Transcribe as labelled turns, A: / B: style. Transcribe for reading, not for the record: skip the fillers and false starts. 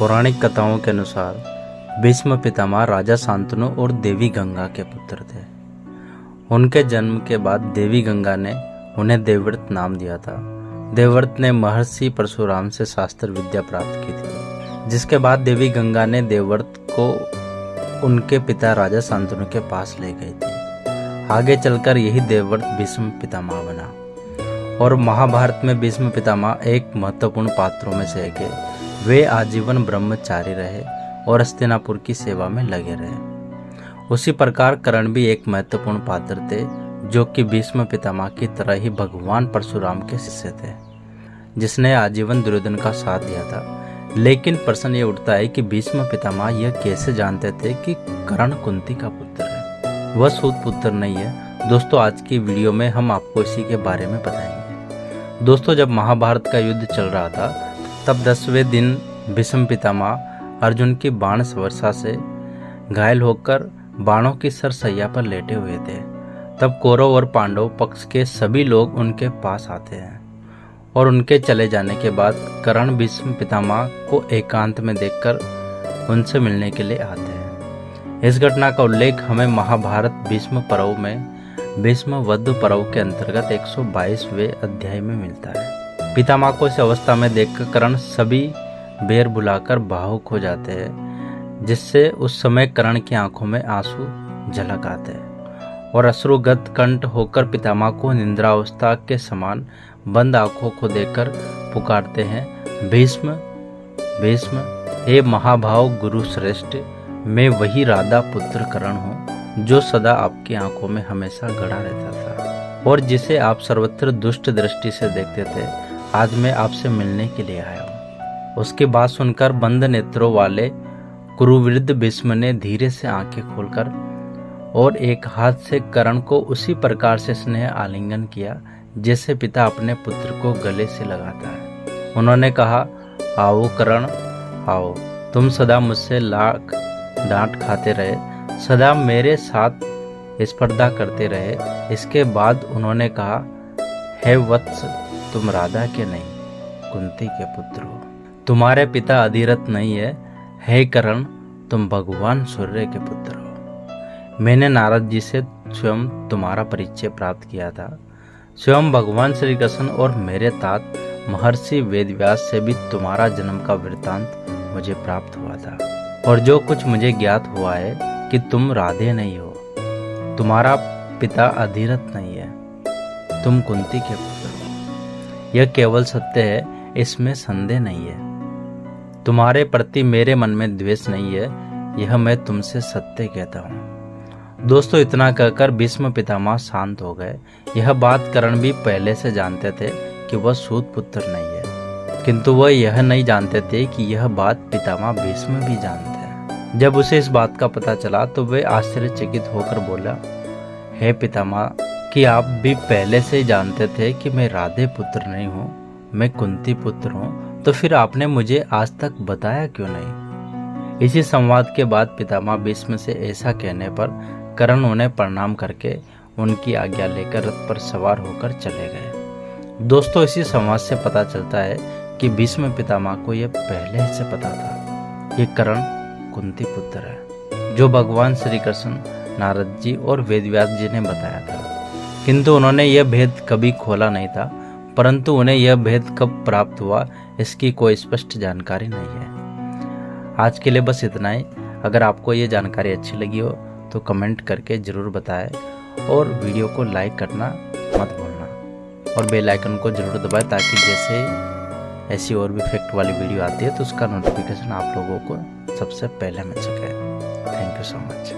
A: पौराणिक कथाओं के अनुसार भीष्म पितामह राजा शांतनु और देवी गंगा के पुत्र थे। उनके जन्म के बाद देवी गंगा ने उन्हें देवव्रत नाम दिया था। देवव्रत ने महर्षि परशुराम से शास्त्र विद्या प्राप्त की थी, जिसके बाद देवी गंगा ने देवव्रत को उनके पिता राजा शांतनु के पास ले गई थी। आगे चलकर यही देवव्रत भीष्म पितामह बना और महाभारत में भीष्म पितामह एक महत्वपूर्ण पात्रों में से एक है। वे आजीवन ब्रह्मचारी रहे और हस्तिनापुर की सेवा में लगे रहे। उसी प्रकार कर्ण भी एक महत्वपूर्ण पात्र थे, जो कि भीष्म पितामह की तरह ही भगवान परशुराम के शिष्य थे, जिसने आजीवन दुर्योधन का साथ दिया था। लेकिन प्रश्न ये उठता है कि भीष्म पितामह यह कैसे जानते थे कि कर्ण कुंती का पुत्र है, वह सूत पुत्र नहीं है। दोस्तों, आज की वीडियो में हम आपको इसी के बारे में बताएंगे। दोस्तों, जब महाभारत का युद्ध चल रहा था, तब 10वें दिन भीष्म पितामह अर्जुन की बाण वर्षा से घायल होकर बाणों की सरसैया पर लेटे हुए थे। तब कौरव और पांडव पक्ष के सभी लोग उनके पास आते हैं और उनके चले जाने के बाद कर्ण भीष्म पितामह को एकांत में देखकर उनसे मिलने के लिए आते हैं। इस घटना का उल्लेख हमें महाभारत भीष्म पर्व में भीष्म वध पर्व के अंतर्गत 122वें अध्याय में मिलता है। पितामह को इस अवस्था में देखकर कर्ण सभी बेर बुलाकर भावुक हो जाते हैं, जिससे उस समय कर्ण की आंखों में आंसू झलक आते हैं और अश्रुगत कंठ होकर पितामह को निद्रावस्था के समान बंद आंखों को देखकर पुकारते हैं, भीष्म भीष्म, हे महाभाव गुरु श्रेष्ठ, मैं वही राधा पुत्र कर्ण हूँ, जो सदा आपकी आंखों में हमेशा गड़ा रहता था और जिसे आप सर्वत्र दुष्ट दृष्टि से देखते थे। आज मैं आपसे मिलने के लिए आया हूँ। उसकी बात सुनकर बंद नेत्रों वाले कुरुवृद्ध भीष्म ने धीरे से आंखें खोलकर और एक हाथ से कर्ण को उसी प्रकार से स्नेह आलिंगन किया जैसे पिता अपने पुत्र को गले से लगाता है। उन्होंने कहा, आओ कर्ण आओ, तुम सदा मुझसे लाख डांट खाते रहे, सदा मेरे साथ स्पर्धा करते रहे। इसके बाद उन्होंने कहा, हे वत्स, तुम राधा के नहीं कुंती के पुत्र हो, तुम्हारे पिता अधिरथ नहीं है। हे कर्ण, तुम भगवान सूर्य के पुत्र हो। मैंने नारद जी से स्वयं तुम्हारा परिचय प्राप्त किया था। स्वयं भगवान श्री कृष्ण और मेरे तात महर्षि वेदव्यास से भी तुम्हारा जन्म का वृत्तांत मुझे प्राप्त हुआ था। और जो कुछ मुझे ज्ञात हुआ है कि तुम राधे नहीं हो, तुम्हारा पिता अधिरथ नहीं है, तुम कुंती के पुत्र हो। यह केवल सत्य है, इसमें संदेह नहीं है। तुम्हारे प्रति मेरे मन में द्वेष नहीं है, यह मैं तुमसे सत्य कहता हूँ। दोस्तों, इतना कहकर भीष्म पितामह शांत हो गए। यह बात कर्ण भी पहले से जानते थे कि वह सूत पुत्र नहीं है, किंतु वह यह नहीं जानते थे कि यह बात पितामह भीष्म भी जानते हैं। जब उसे इस बात का पता चला तो वे आश्चर्यचकित होकर बोला, हे पितामह, कि आप भी पहले से ही जानते थे कि मैं राधे पुत्र नहीं हूँ, मैं कुंती पुत्र हूँ, तो फिर आपने मुझे आज तक बताया क्यों नहीं? इसी संवाद के बाद पितामह भीष्म से ऐसा कहने पर कर्ण उन्हें प्रणाम करके उनकी आज्ञा लेकर रथ पर सवार होकर चले गए। दोस्तों, इसी संवाद से पता चलता है कि भीष्म पितामह को यह पहले से पता था कि कर्ण कुंती पुत्र है, जो भगवान श्री कृष्ण, नारद जी और वेदव्यास जी ने बताया था। किंतु उन्होंने यह भेद कभी खोला नहीं था, परंतु उन्हें यह भेद कब प्राप्त हुआ इसकी कोई स्पष्ट जानकारी नहीं है। आज के लिए बस इतना ही। अगर आपको ये जानकारी अच्छी लगी हो तो कमेंट करके ज़रूर बताएं और वीडियो को लाइक करना मत भूलना और बेल आइकन को ज़रूर दबाएं, ताकि जैसे ऐसी और भी फैक्ट वाली वीडियो आती है तो उसका नोटिफिकेशन आप लोगों को सबसे पहले मिल सके। Thank you so much.